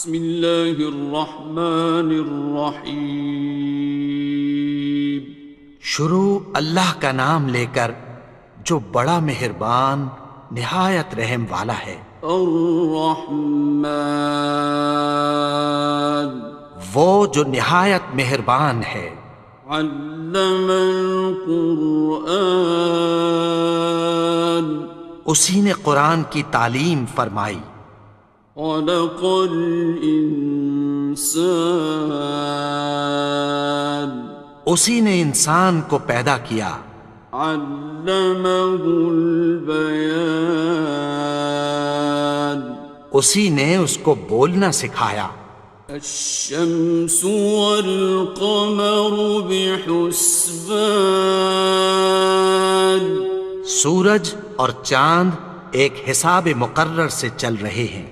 بسم اللہ الرحمن الرحیم۔ شروع اللہ کا نام لے کر جو بڑا مہربان نہایت رحم والا ہے۔ الرحمن، وہ جو نہایت مہربان ہے۔ علم القرآن، اسی نے قرآن کی تعلیم فرمائی۔ خلق الانسان، اسی نے انسان کو پیدا کیا۔ علمہ البیان، اسی نے اس کو بولنا سکھایا۔ الشمس والقمر بحسبان، سورج اور چاند ایک حساب مقرر سے چل رہے ہیں۔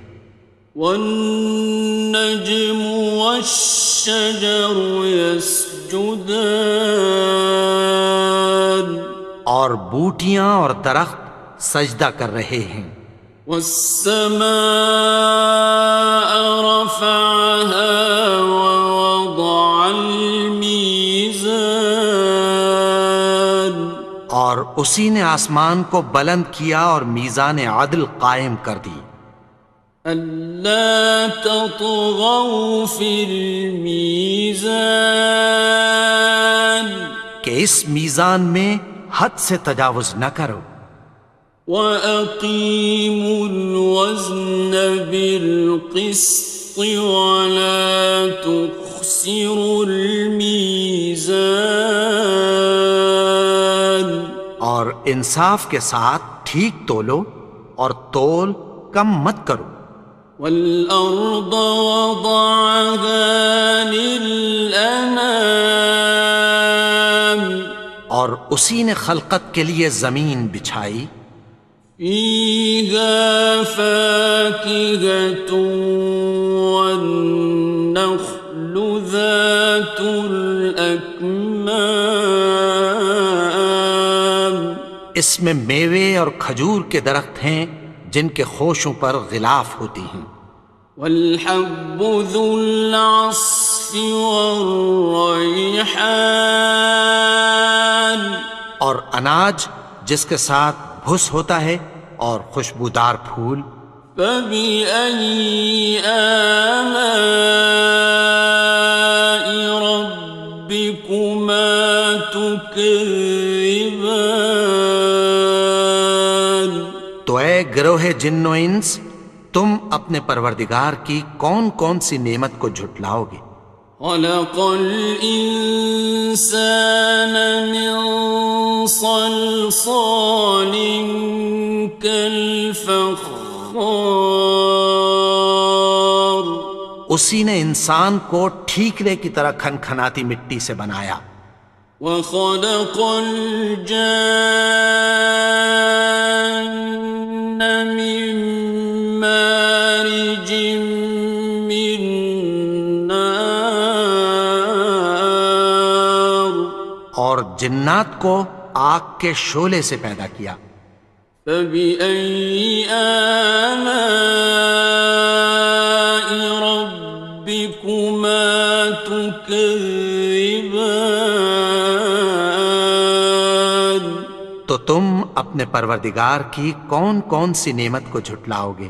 والنجم والشجر يسجدان، اور بوٹیاں اور درخت سجدہ کر رہے ہیں۔ والسماء رفعها ووضع الميزان، اور اسی نے آسمان کو بلند کیا اور میزان عدل قائم کر دی۔ ألا تطغوا في الميزان، کہ اس میزان میں حد سے تجاوز نہ کرو۔ وَأَقِيمُوا الْوَزْنَ بِالْقِسْطِ وَلَا تُخْسِرُوا الْمِيزَانَ، اور انصاف کے ساتھ ٹھیک تولو اور تول کم مت کرو۔ وَالْأَرْضَ وَضَعَهَا لِلْأَنَامِ، اور اسی نے خلقت کے لیے زمین بچھائی۔ فِيهَا فَاكِهَةٌ وَالنَّخْلُ ذَاتُ الْأَكْمَامِ، اس میں میوے اور کھجور کے درخت ہیں جن کے خوشوں پر غلاف ہوتی ہیں۔ وَالْحَبُّ ذُو الْعَصْفِ وَالرَّيْحَانِ، اور اناج جس کے ساتھ بھس ہوتا ہے اور خوشبودار پھول۔ فَبِأَيِّ آلَاءِ رَبِّكُمَا تُكَذِّبَانِ، تو اے گروہ جن و انس، تم اپنے پروردگار کی کون کون سی نعمت کو جھٹلاؤ گے؟ خَلَقَ الْإِنسَانَ مِنْ صَلْصَالٍ كَالْفَخَّارِ، اسی نے انسان کو ٹھیکرے کی طرح کھنکھناتی مٹی سے بنایا۔ وَخَلَقَ الْجَانَّ مِن مَّارِجٍ مِّن نَّارٍ، اور جنات کو آگ کے شعلے سے پیدا کیا۔ فَبِأَيِّ آلَاءِ رَبِّكُمَا تُكَذِّبَانِ، تو تم اپنے پروردگار کی کون کون سی نعمت کو جھٹلاؤ گے؟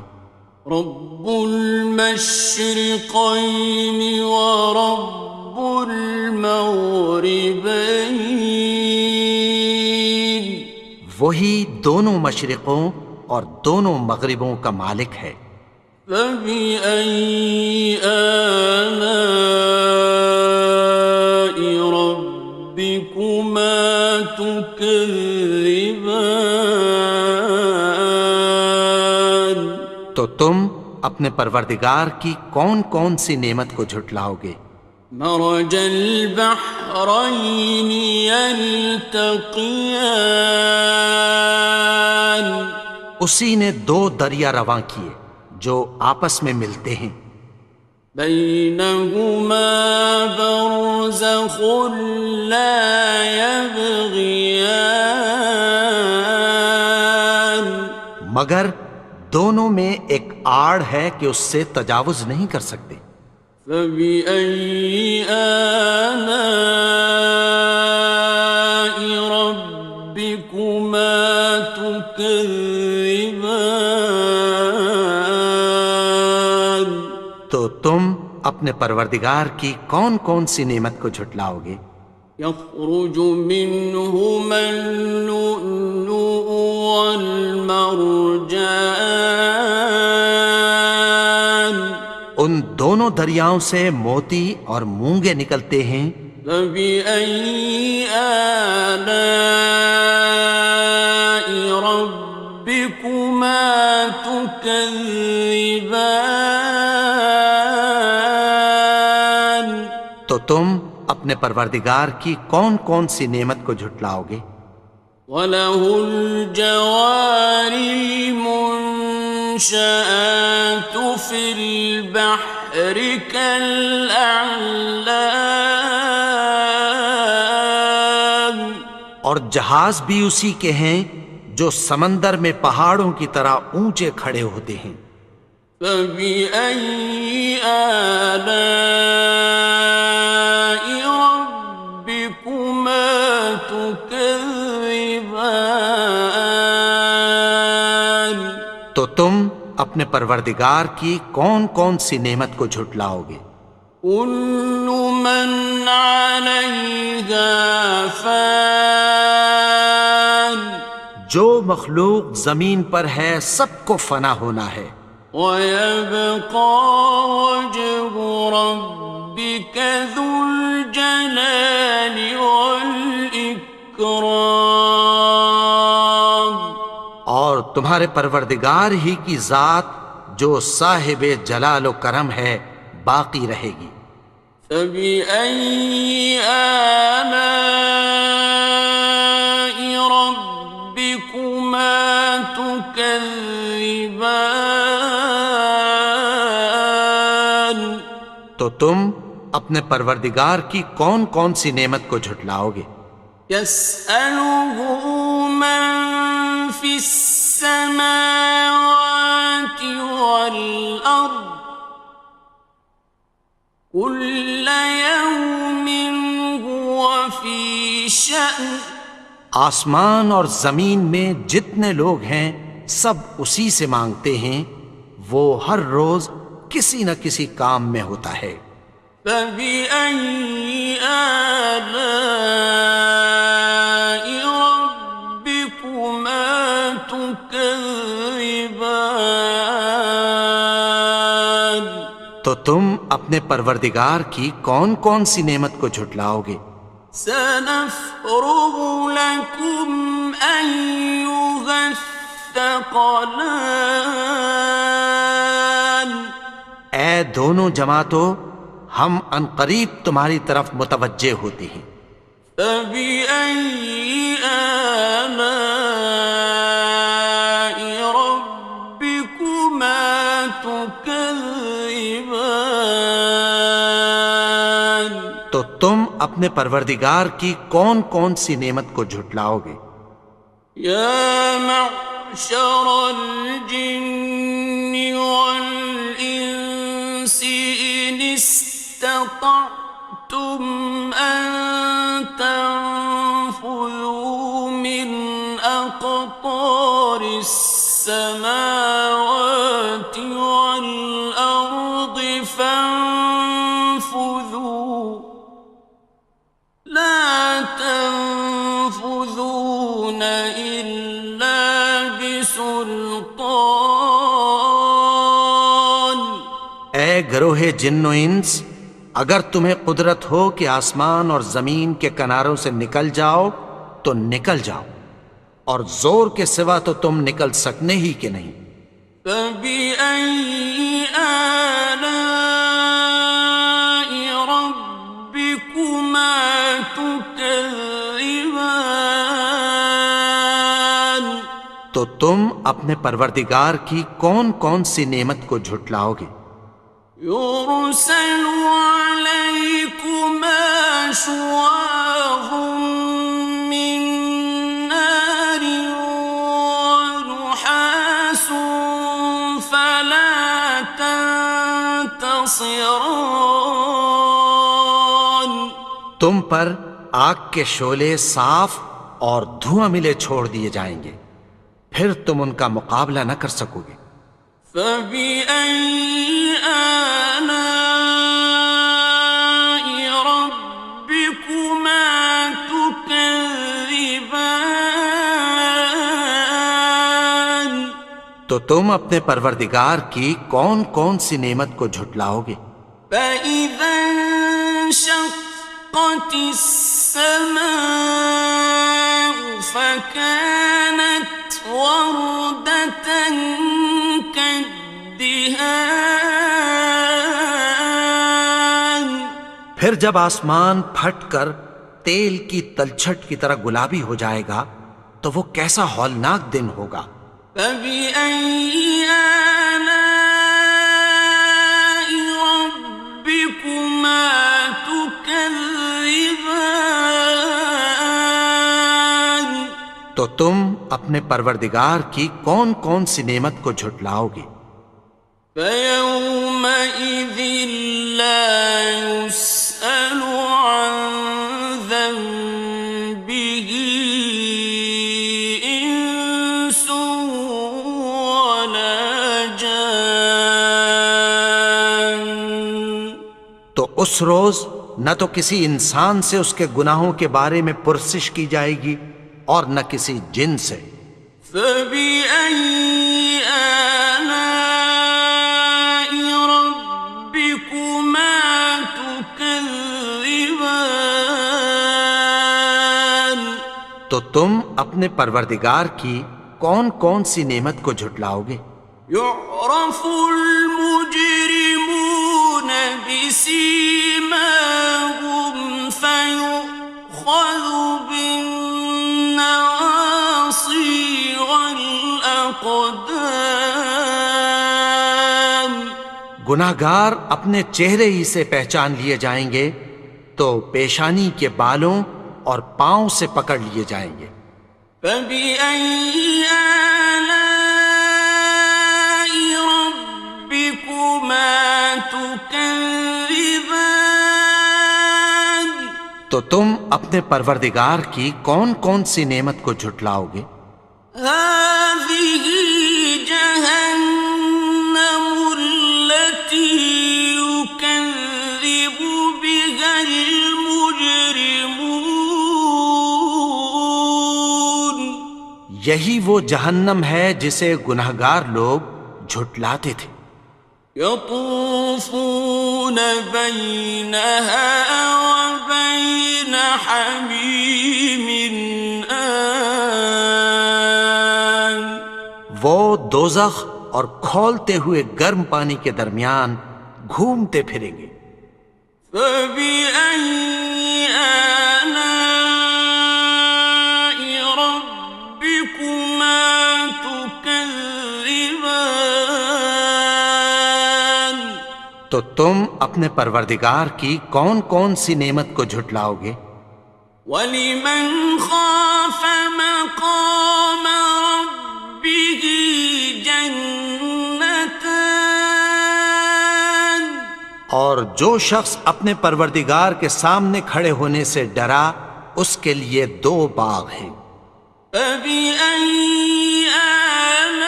رب المشرقین ورب المغربین، وہی دونوں مشرقوں اور دونوں مغربوں کا مالک ہے۔ فَبِأَيِّ آلَاءِ رَبِّكُمَا تُكَذِّبَانِ، تو تم اپنے پروردگار کی کون کون سی نعمت کو جھٹلاؤ گے؟ مرج البحرین یلتقیان، اسی نے دو دریا رواں کیے جو آپس میں ملتے ہیں۔ بینہما برزخ لا یبغیان، مگر دونوں میں ایک آڑ ہے کہ اس سے تجاوز نہیں کر سکتے۔ فبأي آلاء ربكما تكذبان؟ تو تم اپنے پروردگار کی کون کون سی نعمت کو جھٹلاؤ گے؟ يخرج منهما اللؤلؤ والمرجان ان دونوں دریاؤں سے موتی اور مونگے نکلتے ہیں۔ فبأي آلاء ربكما تكذبان؟ تو تم اپنے پروردگار کی کون کون سی نعمت کو جھٹلاؤ گے؟ وَلَهُ الْجَوَارِ الْمُنشَآتُ فِي الْبَحْرِ كَالْأَعْلَامِ، اور جہاز بھی اسی کے ہیں جو سمندر میں پہاڑوں کی طرح اونچے کھڑے ہوتے ہیں۔ فَبِأَيِّ آلَاءِ رَبِّكُمَا تُكَذِّبَانِ؟ تو تم اپنے پروردگار کی کون کون سی نعمت کو جھٹلاؤ گے؟ كُلُّ مَنْ عَلَيْهَا فَانٍ، جو مخلوق زمین پر ہے سب کو فنا ہونا ہے۔ وَيَبْقَى وَجْهُ رَبِّكَ ذُو الْجَلَالِ وَالْإِكْرَامِ، اور تمہارے پروردگار ہی کی ذات جو صاحب جلال و کرم ہے باقی رہے گی۔ فَبِأَيِّ آلَاءِ رَبِّكُمَا تُكَذِّبَانِ؟ تو تم اپنے پروردگار کی کون کون سی نعمت کو جھٹلاؤ گے؟ يَسْأَلُهُ مَن فِي السَّمَاوَاتِ وَالْأَرْضِ كُلَّ يَوْمٍ هُوَ فِي شَأْنٍ، آسمان اور زمین میں جتنے لوگ ہیں سب اسی سے مانگتے ہیں، وہ ہر روز کسی نہ کسی کام میں ہوتا ہے۔ فَبِأَيِّ آلَاءِ رَبِّكُمَا تُكَذِّبَانِ؟ تو تم اپنے پروردگار کی کون کون سی نعمت کو جھٹلاؤ گے؟ سَنَفْرُغُ لَكُمْ أَيُّهَ الثَّقَلَانِ؟ اے دونوں جماعتوں، ہم عنقریب تمہاری طرف متوجہ ہوتے ہیں۔ فَبِأَيِّ آلَاءِ رَبِّكُمَا تُكَذِّبَانِ؟ تو تم اپنے پروردگار کی کون کون سی نعمت کو جھٹلاؤ گے؟ يَا مَعْشَرَ الْجِنِّ وَالْإِنسِ إِنِ اسْتَطَعْتُمْ أَن تَنفُذُوا مِنْ أَقْطَارِ السَّمَاوَاتِ وَالْأَرْضِ فَانفُذُوا لَا تَنفُذُونَ إِلَّا بِسُلْطَانٍ۔ اے گروہ جن و انس، اگر تمہیں قدرت ہو کہ آسمان اور زمین کے کناروں سے نکل جاؤ تو نکل جاؤ، اور زور کے سوا تو تم نکل سکنے ہی کہ نہیں۔ فَبِأَيِّ آلَاءِ رَبِّكُمَا تُكَذِّبَانِ؟ تو تم اپنے پروردگار کی کون کون سی نعمت کو جھٹلاؤ گے؟ يُرْسَلُ عَلَيْكُمَا شُوَاظٌ مِّن نَّارٍ وَنُحَاسٌ ناصران. تم پر آگ کے شعلے صاف اور دھواں ملے چھوڑ دیے جائیں گے، پھر تم ان کا مقابلہ نہ کر سکو گے۔ فَبِأَيِّ آلَاءِ رَبِّكُمَا تُكَذِّبَانِ؟ تو تم اپنے پروردگار کی کون کون سی نعمت کو جھٹلاؤ گے؟ فَإِذَا انشَقَّتِ السَّمَاءُ فَكَانَتْ وَرْدَةً كَالدِّهَانِ. پھر جب آسمان پھٹ کر تیل کی تلچھٹ کی طرح گلابی ہو جائے گا تو وہ کیسا ہولناک دن ہوگا۔ فَبِأَيِّ آلَاءِ رَبِّكُمَا تُكَذِّبَانِ؟ تو تم اپنے پروردگار کی کون کون سی نعمت کو جھٹلاؤ گے؟ فَيَوْمَئِذٍ لَا يُسْأَلُ عَنْ ذَنبِهِ إِنسٌ وَلَا جَانٌ. تو اس روز نہ تو کسی انسان سے اس کے گناہوں کے بارے میں پرسش کی جائے گی اور نہ کسی جن سے۔ فَبِأَيِّ آلَاءِ رَبِّكُمَا تُكَذِّبَانِ؟ تو تم اپنے پروردگار کی کون کون سی نعمت کو جھٹلاؤ گے؟ يُعْرَفُ الْمُجْرِمُونَ بِسِيمَاهُمْ فَيُؤْخَذُ بِالنَّوَاصِي وَالْأَقْدَامِ. گناہگار اپنے چہرے ہی سے پہچان لیے جائیں گے تو پیشانی کے بالوں اور پاؤں سے پکڑ لیے جائیں گے۔ فَبِأَيِّ آلَاءِ رَبِّكُمَا تُكَذِّبَانِ؟ تو تم اپنے پروردگار کی کون کون سی نعمت کو جھٹلاؤ گے؟ هَٰذِهِ جَهَنَّمُ الَّتِي يُكَذِّبُ بِهَا الْمُجْرِمُونَ. یہی وہ جہنم ہے جسے گناہگار لوگ جھٹلاتے تھے۔ يَطُوفُونَ بَيْنَهَا وَبَيْنَ حَمِيمٍ آنٍ. وہ دوزخ اور کھولتے ہوئے گرم پانی کے درمیان گھومتے پھریں گے۔ فَبِأَيِّ آلَاءِ رَبِّكُمَا تُكَذِّبَانِ؟ تو تم اپنے پروردگار کی کون کون سی نعمت کو جھٹلاؤ گے؟ وَلِمَنْ خَافَ مَقَامَ رَبِّهِ جَنَّتَانِ. اور جو شخص اپنے پروردگار کے سامنے کھڑے ہونے سے ڈرا اس کے لیے 2 باغ ہیں۔ فَبِأَيِّ آلَاءِ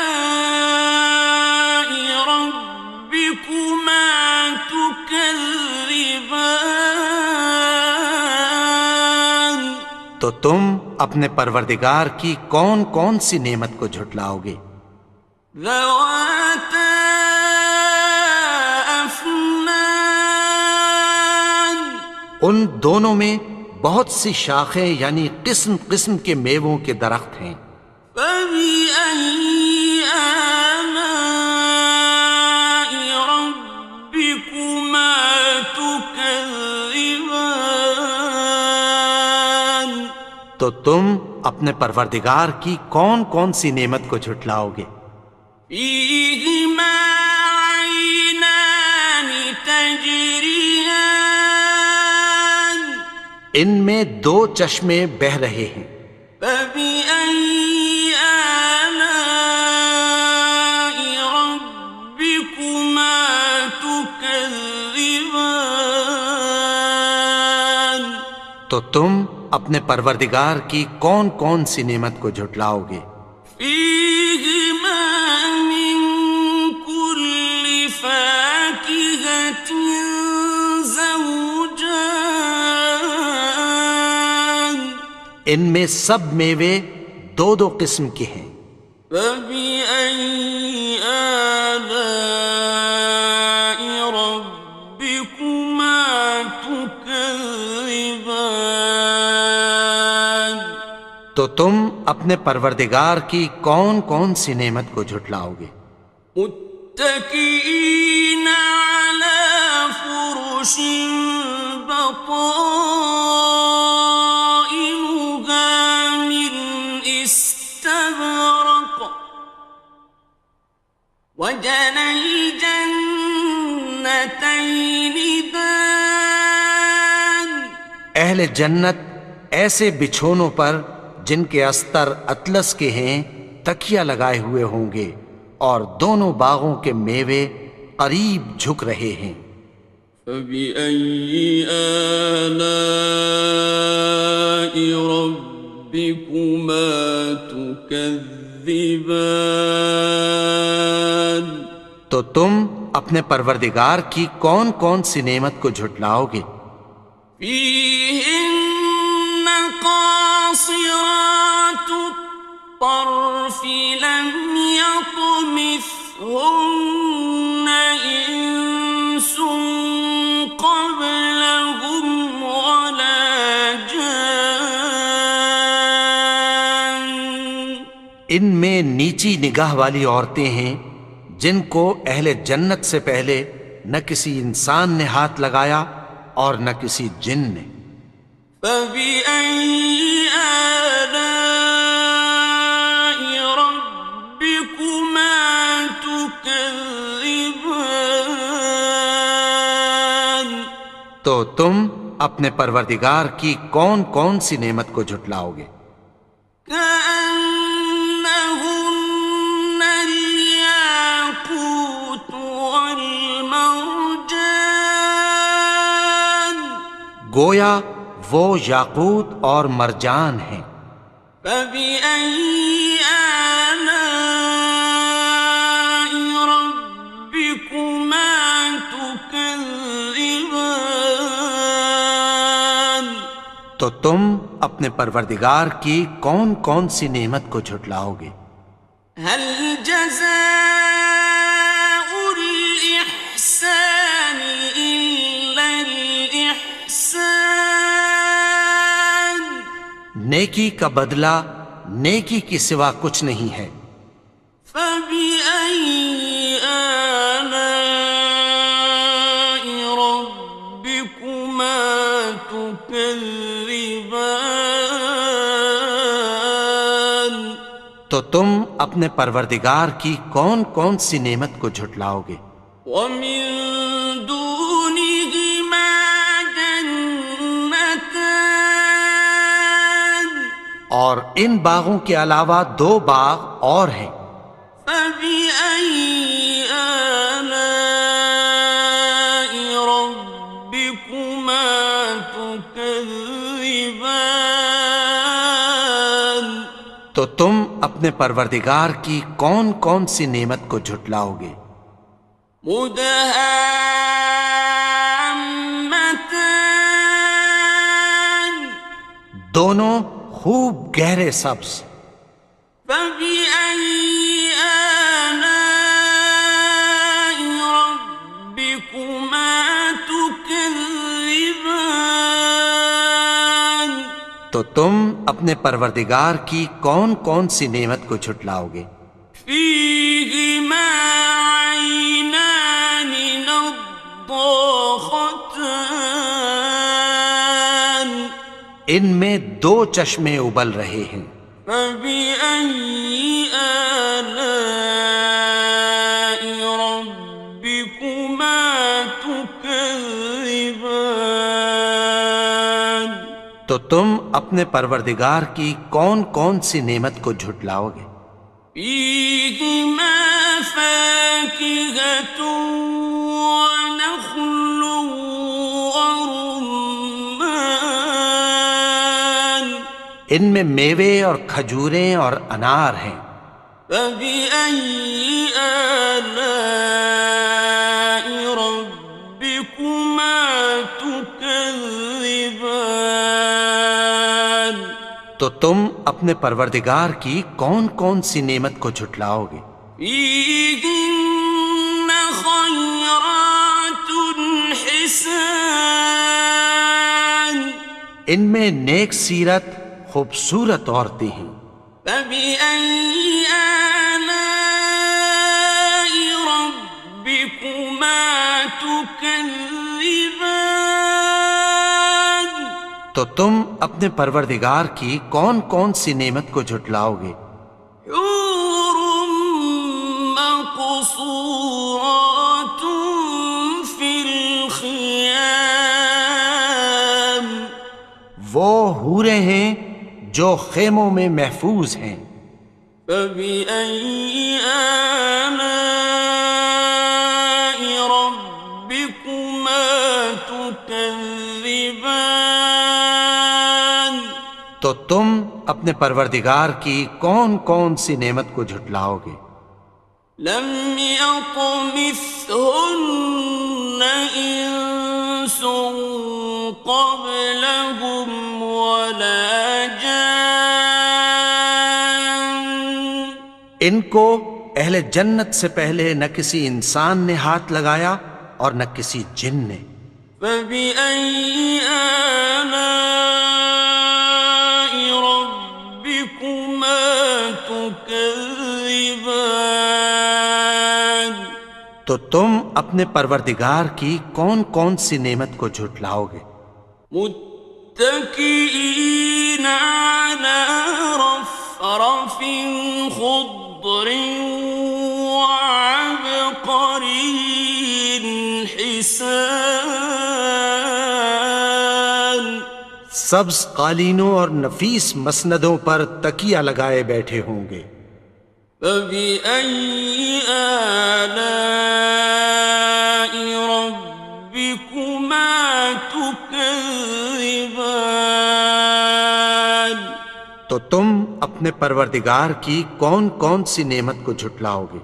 رَبِّكُمَا تُكَذِّبَانِ؟ تو تم اپنے پروردگار کی کون کون سی نعمت کو جھٹلاؤ گے؟ ذَوَاتَا أَفْنَانٍ. ان دونوں میں بہت سی شاخیں یعنی قسم قسم کے میووں کے درخت ہیں۔ فَبِأَيِّ آلَاءِ رَبِّكُمَا تُكَذِّبَانِ؟ تو تم اپنے پروردگار کی کون کون سی نعمت کو جھٹلاؤ گے؟ فِيهِمَا عَيْنَانِ تَجْرِيَانِ. ان میں 2 چشمے بہہ رہے ہیں۔ فَبِأَيِّ آلَاءِ رَبِّكُمَا تُكَذِّبَانِ؟ تو تم اپنے پروردگار کی کون کون سی نعمت کو جھٹلاؤ گے؟ فیہما من کل فاکہۃ زوجان، ان میں سب میوے دو دو قسم کے ہیں۔ فبأي آلاء ربكما تكذبان، تو تم اپنے پروردگار کی کون کون سی نعمت کو جھٹلاؤ گے؟ متكئين على فرش بطائنها من استبرق، وجنى الجنتين دان، اہل جنت ایسے بچھونوں پر جن کے استر اطلس کے ہیں تکیہ لگائے ہوئے ہوں گے، اور دونوں باغوں کے میوے قریب جھک رہے ہیں۔ فبأي آلاء ربكما تكذبان، تو تم اپنے پروردگار کی کون کون سی نعمت کو جھٹلاؤ گے؟ فيهن قاصرات الطرف لم يطمثهن إنس قبلهم ولا جان، ان میں نیچی نگاہ والی عورتیں ہیں جن کو اہل جنت سے پہلے نہ کسی انسان نے ہاتھ لگایا اور نہ کسی جن نے۔ فبأي آلاء ربكما تكذبان، تو تم اپنے پروردگار کی کون کون سی نعمت کو جھٹلاؤ گے؟ كأنهن الياقوت والمرجان، گویا وہ یاقوت اور مرجان ہیں۔ فبأي آلاء ربكما تكذبان، تو تم اپنے پروردگار کی کون کون سی نعمت کو جھٹلاؤ گے؟ هل جزاء الإحسان إلا الإحسان، نیکی کا بدلہ نیکی کی سوا کچھ نہیں ہے۔ فبأي آلاء ربكما تكذبان، تو تم اپنے پروردگار کی کون کون سی نعمت کو جھٹلاؤ گے؟ ومن دونهما جنتان، اور ان باغوں کے علاوہ دو باغ اور ہیں۔ فبأي آلاء ربكما تكذبان، تو تم اپنے پروردگار کی کون کون سی نعمت کو جھٹلاؤ گے؟ مدهامتان، دونوں خوب گہرے سبز۔ فبأي آلاء ربكما تكذبان، تو تم اپنے پروردگار کی کون کون سی نعمت کو جھٹلاؤ گے؟ فيهما عينان نضاختان، ان میں دو چشمے ابل رہے ہیں۔ فبأي آلاء ربكما تكذبان، تو تم اپنے پروردگار کی کون کون سی نعمت کو جھٹلاؤ گے؟ فيهما فاكهة ونخل ورمان، ان میں میوے اور کھجوریں اور انار ہیں۔ فبأي آلاء ربكما تكذبان؟ تو تم اپنے پروردگار کی کون کون سی نعمت کو جھٹلاؤ گے؟ فيهن خيرات حسان، ان میں نیک سیرت خوبصورت عورتیں ہیں۔ فبأي آلاء ربكما تكذبان؟ تو تم اپنے پروردگار کی کون کون سی نعمت کو جھٹلاؤ گے؟ حور مقصورات في الخيام، وہ حوریں ہیں جو خیموں میں محفوظ ہیں۔ فبأي آلاء ربكما تكذبان؟ تو تم اپنے پروردگار کی کون کون سی نعمت کو جھٹلاؤ گے؟ لم يطمثهن إنس قبلهم ولا جان، ان کو اہل جنت سے پہلے نہ کسی انسان نے ہاتھ لگایا اور نہ کسی جن نے۔ فبأي آلاء ربكما تكذبان؟ تو تم اپنے پروردگار کی کون کون سی نعمت کو جھٹلاؤ گے؟ متكئين على رفرف خضر وعبقري حسان، سبز قالینوں اور نفیس مسندوں پر تکیہ لگائے بیٹھے ہوں گے۔ فبأي آلاء ربكما تكذبان؟ تو تم اپنے پروردگار کی کون کون سی نعمت کو جھٹلاؤ گے؟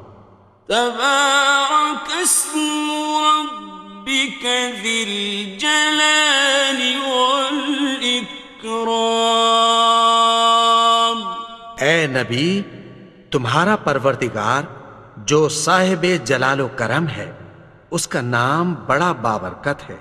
تبارك اسم ربك ذي الجلال والإكرام۔ اے نبی، تمہارا پروردگار جو صاحب جلال و کرم ہے، اس کا نام بڑا بابرکت ہے۔